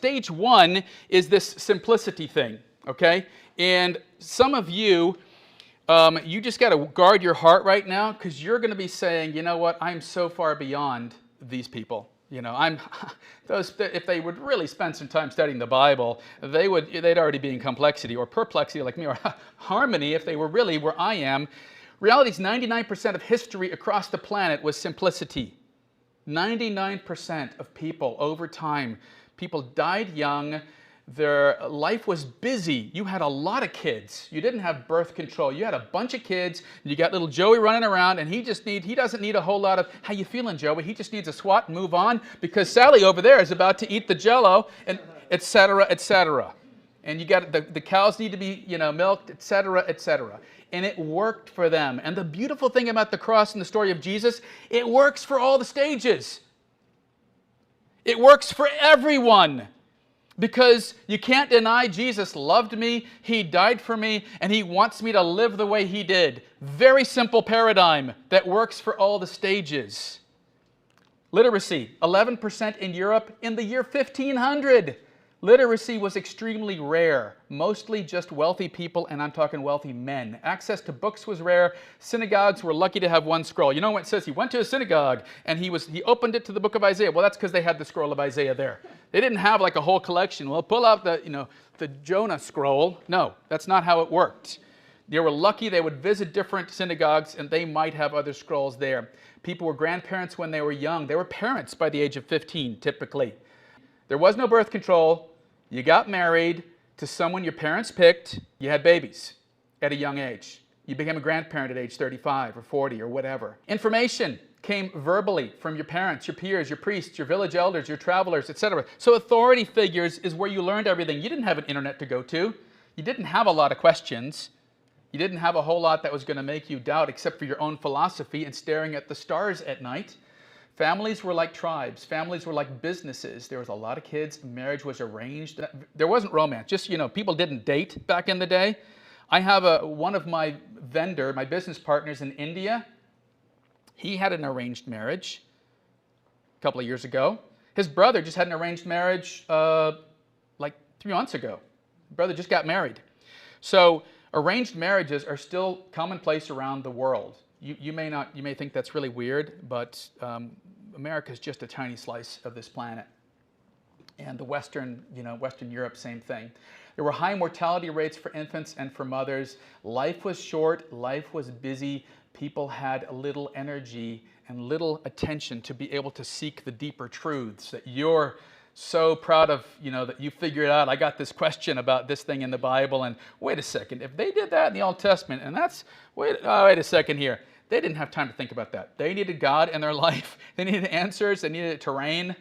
stage one is this simplicity thing, okay? And some of you, you just got to guard your heart right now, because you're going to be saying, you know what, I'm so far beyond these people. You know, if they would really spend some time studying the Bible, they'd already be in complexity or perplexity like me, or harmony if they were really where I am. Reality is 99% of history across the planet was simplicity. 99% of people over time, people died young. Their life was busy. You had a lot of kids. You didn't have birth control. You had a bunch of kids. You got little Joey running around, and he doesn't need a whole lot of, how you feeling, Joey? He just needs a swat and move on, because Sally over there is about to eat the Jell-O, and et cetera, et cetera. And you got the cows need to be, milked, et cetera, et cetera. And it worked for them. And the beautiful thing about the cross and the story of Jesus, it works for all the stages. It works for everyone. Because you can't deny Jesus loved me, he died for me, and he wants me to live the way he did. Very simple paradigm that works for all the stages. Literacy, 11% in Europe in the year 1500. Literacy was extremely rare, mostly just wealthy people, and I'm talking wealthy men. Access to books was rare. Synagogues were lucky to have one scroll. You know what it says? He went to a synagogue and he opened it to the book of Isaiah. Well, that's because they had the scroll of Isaiah there. They didn't have like a whole collection. Well, pull out the Jonah scroll. No, that's not how it worked. They were lucky. They would visit different synagogues and they might have other scrolls there. People were grandparents when they were young. They were parents by the age of 15, typically. There was no birth control. You got married to someone your parents picked. You had babies at a young age. You became a grandparent at age 35 or 40 or whatever. Information came verbally from your parents, your peers, your priests, your village elders, your travelers, etc. So authority figures is where you learned everything. You didn't have an internet to go to. You didn't have a lot of questions. You didn't have a whole lot that was going to make you doubt, except for your own philosophy and staring at the stars at night. Families were like tribes. Families were like businesses. There was a lot of kids. Marriage was arranged. There wasn't romance. Just, people didn't date back in the day. I have one of my business partners in India. He had an arranged marriage a couple of years ago. His brother just had an arranged marriage like 3 months ago. His brother just got married. So arranged marriages are still commonplace around the world. You may think that's really weird, but America is just a tiny slice of this planet. And the Western Europe, same thing. There were high mortality rates for infants and for mothers. Life was short, life was busy. People had little energy and little attention to be able to seek the deeper truths that you're so proud of, that you figured out. I got this question about this thing in the Bible, and wait a second, if they did that in the Old Testament, and wait a second here. They didn't have time to think about that. They needed God in their life. They needed answers. They needed it to rain.